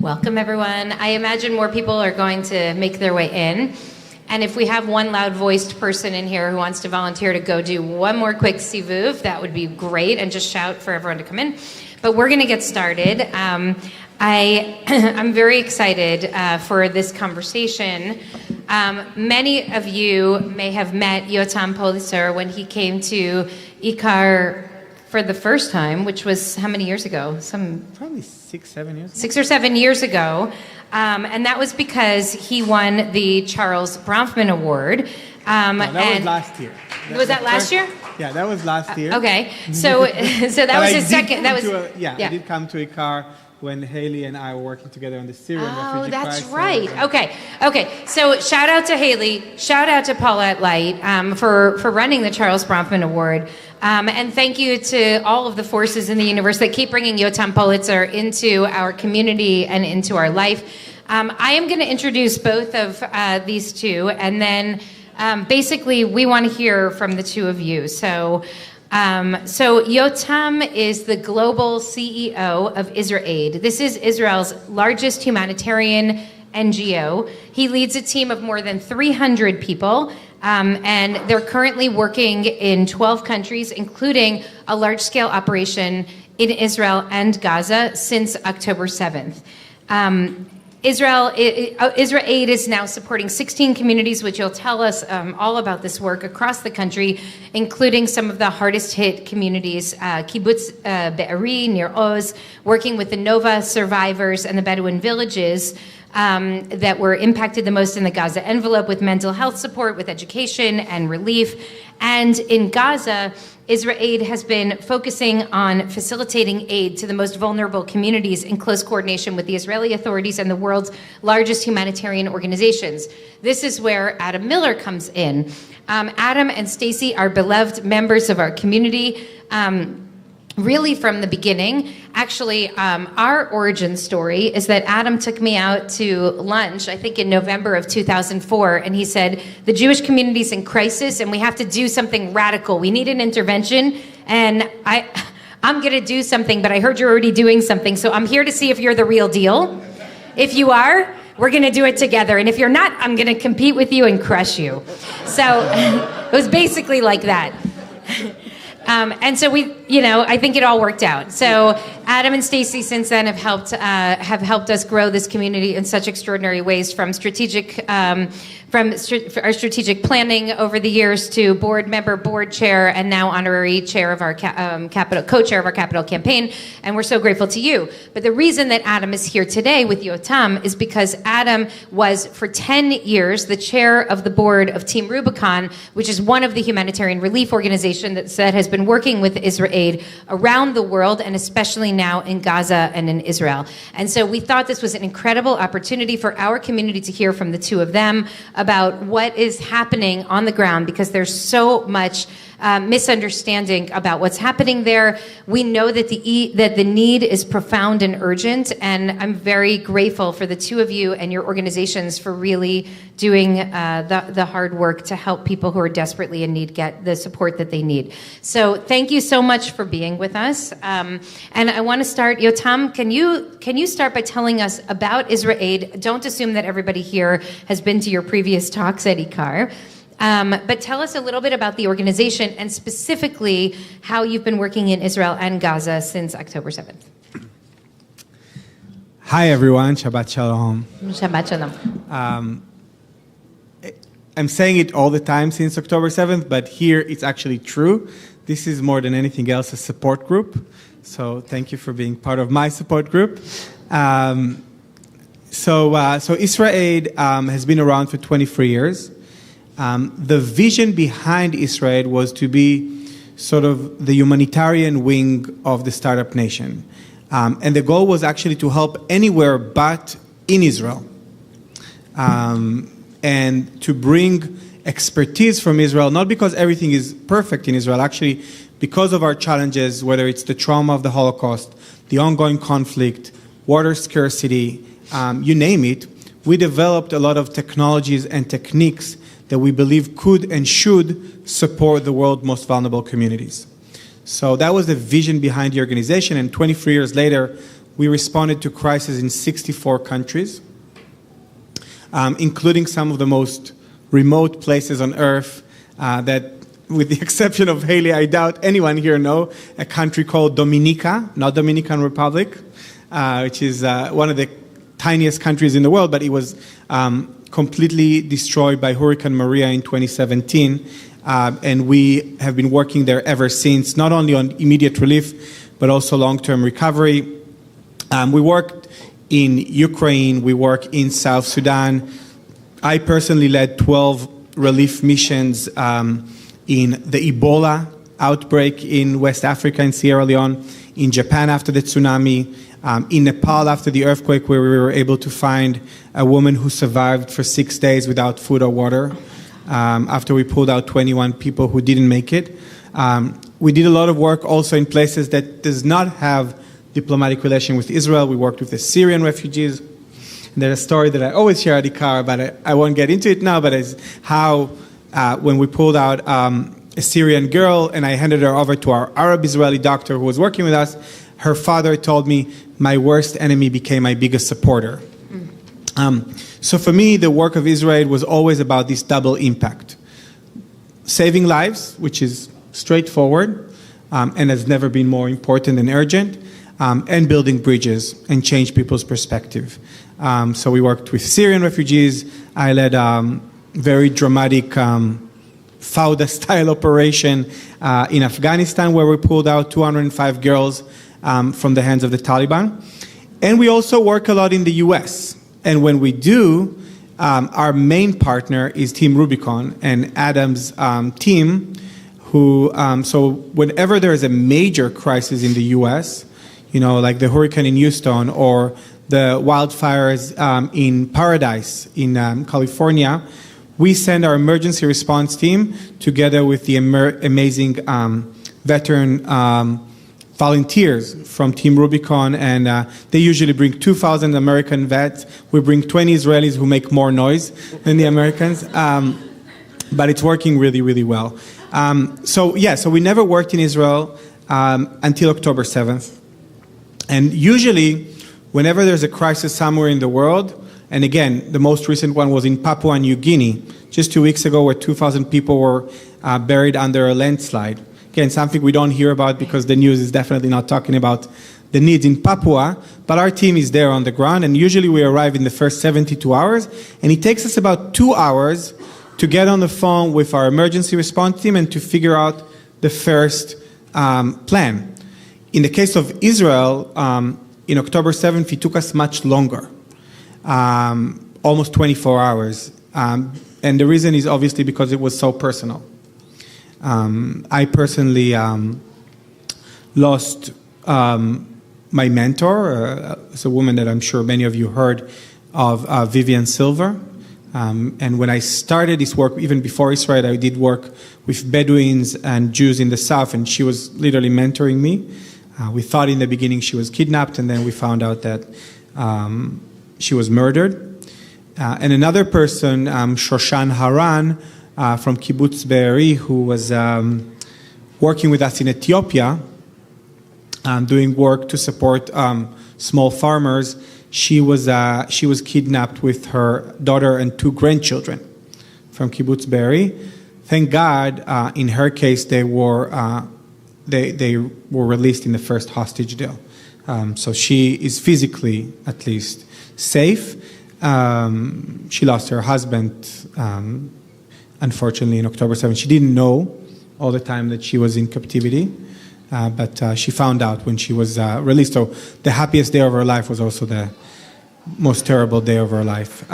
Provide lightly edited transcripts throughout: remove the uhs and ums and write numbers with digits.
Welcome, everyone. I imagine more people are going to make their way in. And if we have one loud-voiced person in here who wants to volunteer to go do one more quick sivuv, that would be great, and just shout for everyone to come in. But we're going to get started. I'm very excited for this conversation. Many of you may have met Yotam Polizer when he came to IKAR for the first time, which was how many years ago? Probably 6-7 years ago. 6 or 7 years ago. And that was because he won the Charles Bronfman Award. No, that was last year. Was that last year? Yeah, that was last year. Okay. So that was his second. That was I did come to IKAR when Haley and I were working together on the Syrian refugee crisis. Oh, that's right. Okay. So shout out to Haley. Shout out to Paulette Light for running the Charles Bronfman Award. And thank you to all of the forces in the universe that keep bringing Yotam Polizer into our community and into our life. I am going to introduce both of these two, and then basically we want to hear from the two of you. So Yotam is the global CEO of IsraAID. This is Israel's largest humanitarian NGO. He leads a team of more than 300 people, and they're currently working in 12 countries, including a large-scale operation in Israel and Gaza since October 7th. IsraAID is now supporting 16 communities, which you'll tell us all about this work across the country, including some of the hardest hit communities, Kibbutz Be'eri, near Oz, working with the Nova survivors and the Bedouin villages that were impacted the most in the Gaza envelope, with mental health support, with education and relief. And in Gaza, IsraAID has been focusing on facilitating aid to the most vulnerable communities in close coordination with the Israeli authorities and the world's largest humanitarian organizations. This is where Adam Miller comes in. Adam and Stacy are beloved members of our community. Really from the beginning. Actually, our origin story is that Adam took me out to lunch, I think in November of 2004, and he said, the Jewish community's in crisis and we have to do something radical. We need an intervention, and I'm going to do something, but I heard you're already doing something, so I'm here to see if you're the real deal. If you are, we're going to do it together, and if you're not, I'm going to compete with you and crush you. So it was basically like that. And so I think it all worked out. So Adam and Stacy since then have helped us grow this community in such extraordinary ways, from our strategic planning over the years to board member, board chair, and now honorary chair of our co-chair of our capital campaign. And we're so grateful to you. But the reason that Adam is here today with Yotam is because Adam was for 10 years the chair of the board of Team Rubicon, which is one of the humanitarian relief organizations that has been working with IsraAID around the world, and especially now in Gaza and in Israel. And so we thought this was an incredible opportunity for our community to hear from the two of them about what is happening on the ground, because there's so much misunderstanding about what's happening there. We know that the need is profound and urgent, and I'm very grateful for the two of you and your organizations for really doing the hard work to help people who are desperately in need get the support that they need. So thank you so much for being with us. And I want to start, Yotam, can you start by telling us about IsraAID? Don't assume that everybody here has been to your previous talks at IKAR. But tell us a little bit about the organization and specifically how you've been working in Israel and Gaza since October 7th. Hi, everyone. Shabbat Shalom. Shabbat Shalom. I'm saying it all the time since October 7th, but here it's actually true. This is more than anything else a support group. So thank you for being part of my support group. So IsraAID has been around for 23 years. The vision behind IsraAID was to be sort of the humanitarian wing of the Startup Nation. And the goal was actually to help anywhere but in Israel. And to bring expertise from Israel, not because everything is perfect in Israel, actually because of our challenges, whether it's the trauma of the Holocaust, the ongoing conflict, water scarcity, you name it, we developed a lot of technologies and techniques that we believe could and should support the world's most vulnerable communities. So that was the vision behind the organization, and 23 years later, we responded to crises in 64 countries, including some of the most remote places on earth that, with the exception of Haley, I doubt anyone here know, a country called Dominica, not Dominican Republic, which is one of the tiniest countries in the world, but it was completely destroyed by Hurricane Maria in 2017. And we have been working there ever since, not only on immediate relief, but also long-term recovery. We worked in Ukraine, we work in South Sudan. I personally led 12 relief missions in the Ebola outbreak in West Africa and Sierra Leone, in Japan after the tsunami, in Nepal after the earthquake, where we were able to find a woman who survived for 6 days without food or water, after we pulled out 21 people who didn't make it. We did a lot of work also in places that does not have diplomatic relation with Israel. We worked with the Syrian refugees. And there's a story that I always share at IKAR, but I won't get into it now, but it's how when we pulled out a Syrian girl and I handed her over to our Arab-Israeli doctor who was working with us, her father told me, my worst enemy became my biggest supporter. So for me, the work of IsraAID was always about this double impact. Saving lives, which is straightforward and has never been more important and urgent, and building bridges and change people's perspective. So we worked with Syrian refugees. I led a very dramatic Fauda-style operation in Afghanistan, where we pulled out 205 girls from the hands of the Taliban. And we also work a lot in the US. And when we do, our main partner is Team Rubicon and Adam's team, who, so whenever there is a major crisis in the US, like the hurricane in Houston or the wildfires in Paradise in California, we send our emergency response team together with the amazing veteran volunteers from Team Rubicon, and they usually bring 2,000 American vets. We bring 20 Israelis who make more noise than the Americans, but it's working really, really well. So we never worked in Israel until October 7th. And usually, whenever there's a crisis somewhere in the world, and again, the most recent one was in Papua New Guinea, just 2 weeks ago, where 2,000 people were buried under a landslide. Again, something we don't hear about because the news is definitely not talking about the needs in Papua, but our team is there on the ground, and usually we arrive in the first 72 hours, and it takes us about 2 hours to get on the phone with our emergency response team and to figure out the first plan. In the case of Israel, in October 7th, it took us much longer, almost 24 hours. And the reason is obviously because it was so personal. I personally lost my mentor. It's a woman that I'm sure many of you heard of, Vivian Silver. And when I started this work, even before IsraAID, I did work with Bedouins and Jews in the South, and she was literally mentoring me. We thought in the beginning she was kidnapped, and then we found out that she was murdered. And another person, Shoshan Haran, from Kibbutz Be'eri, who was working with us in Ethiopia, doing work to support small farmers. She was kidnapped with her daughter and 2 grandchildren from Kibbutz Be'eri. Thank God, in her case, they were released in the first hostage deal. So she is physically, at least, safe. She lost her husband, unfortunately, in October 7th. She didn't know all the time that she was in captivity, but she found out when she was released. So the happiest day of her life was also the most terrible day of her life.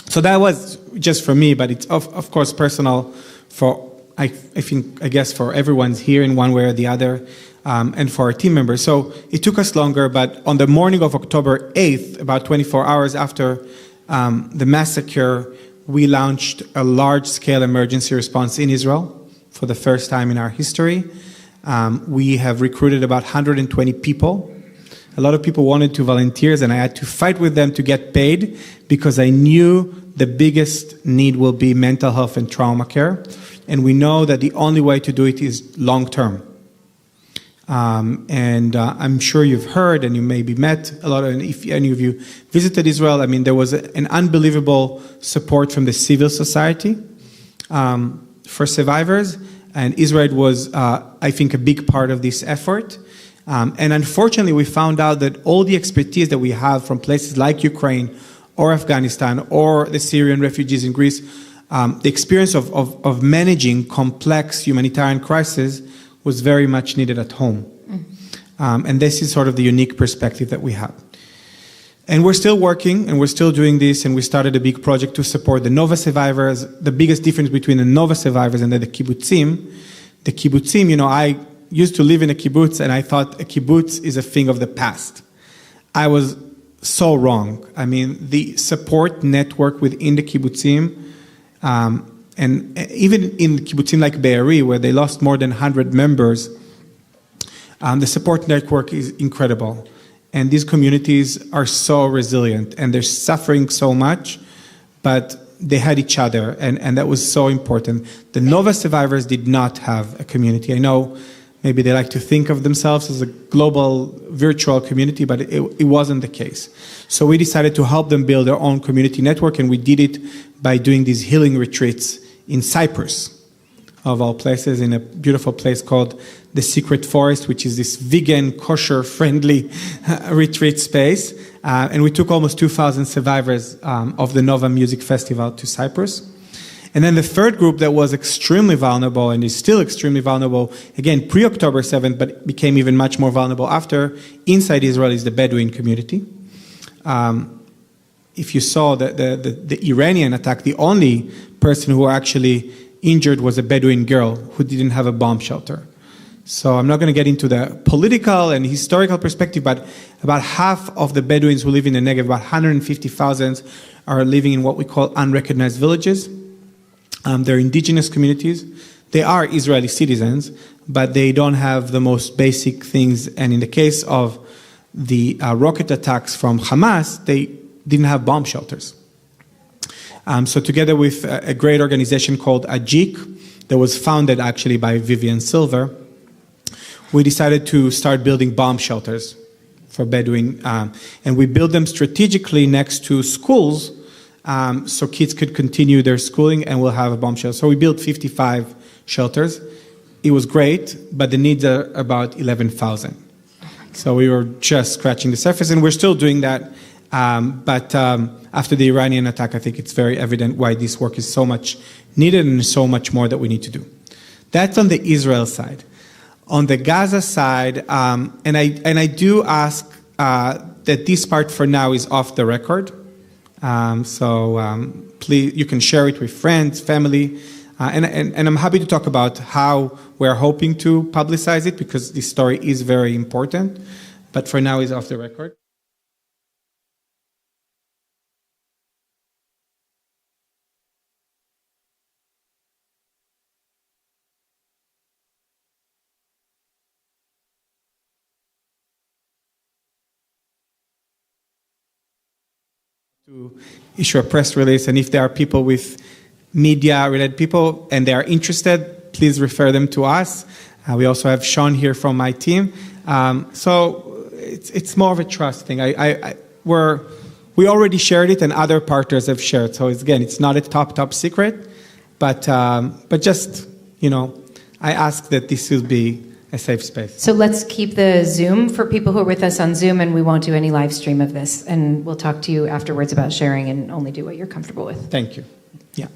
So that was just for me, but it's of course personal for I guess for everyone's here in one way or the other, and for our team members. So it took us longer, but on the morning of October 8th, about 24 hours after the massacre, we launched a large-scale emergency response in Israel for the first time in our history. We have recruited about 120 people. A lot of people wanted to volunteer, and I had to fight with them to get paid because I knew the biggest need will be mental health and trauma care. And we know that the only way to do it is long-term. I'm sure you've heard, and you maybe met a lot of, and if any of you visited Israel, I mean, there was an unbelievable support from the civil society for survivors, and IsraAID was, I think, a big part of this effort. And unfortunately, we found out that all the expertise that we have from places like Ukraine or Afghanistan or the Syrian refugees in Greece, the experience of managing complex humanitarian crises was very much needed at home. And this is sort of the unique perspective that we have. And we're still working, and we're still doing this, and we started a big project to support the Nova survivors. The biggest difference between the Nova survivors and the kibbutzim, you know, I used to live in a kibbutz, and I thought a kibbutz is a thing of the past. I was so wrong. I mean, the support network within the kibbutzim, and even in kibbutzim like Be'eri, where they lost more than 100 members, the support network is incredible. And these communities are so resilient, and they're suffering so much, but they had each other, and that was so important. The Nova survivors did not have a community. I know maybe they like to think of themselves as a global virtual community, but it wasn't the case. So we decided to help them build their own community network, and we did it by doing these healing retreats in Cyprus, of all places, in a beautiful place called the Secret Forest, which is this vegan, kosher-friendly retreat space. And we took almost 2,000 survivors of the Nova Music Festival to Cyprus. And then the third group that was extremely vulnerable and is still extremely vulnerable, again, pre-October 7th, but became even much more vulnerable after, inside Israel, is the Bedouin community. If you saw the Iranian attack, the only person who actually injured was a Bedouin girl who didn't have a bomb shelter. So I'm not going to get into the political and historical perspective, but about half of the Bedouins who live in the Negev, about 150,000, are living in what we call unrecognized villages. They're indigenous communities. They are Israeli citizens, but they don't have the most basic things. And in the case of the rocket attacks from Hamas, they didn't have bomb shelters. So together with a great organization called AJIC, that was founded actually by Vivian Silver, we decided to start building bomb shelters for Bedouin. And we built them strategically next to schools so kids could continue their schooling, and we'll have a bomb shelter. So we built 55 shelters. It was great, but the needs are about 11,000. So we were just scratching the surface, and we're still doing that. But after the Iranian attack, I think it's very evident why this work is so much needed and so much more that we need to do. That's on the Israel side. On the Gaza side, and I do ask that this part for now is off the record. So please, you can share it with friends, family, and I'm happy to talk about how we're hoping to publicize it, because this story is very important. But for now, it's off the record. To issue a press release, and if there are people with media-related people and they are interested, please refer them to us. We also have Sharon here from my team. So it's more of a trust thing. We already shared it, and other partners have shared. So it's not a top secret, but just, I ask that this will be a safe space. So let's keep the Zoom for people who are with us on Zoom, and we won't do any live stream of this. And we'll talk to you afterwards about sharing, and only do what you're comfortable with. Thank you. Yeah.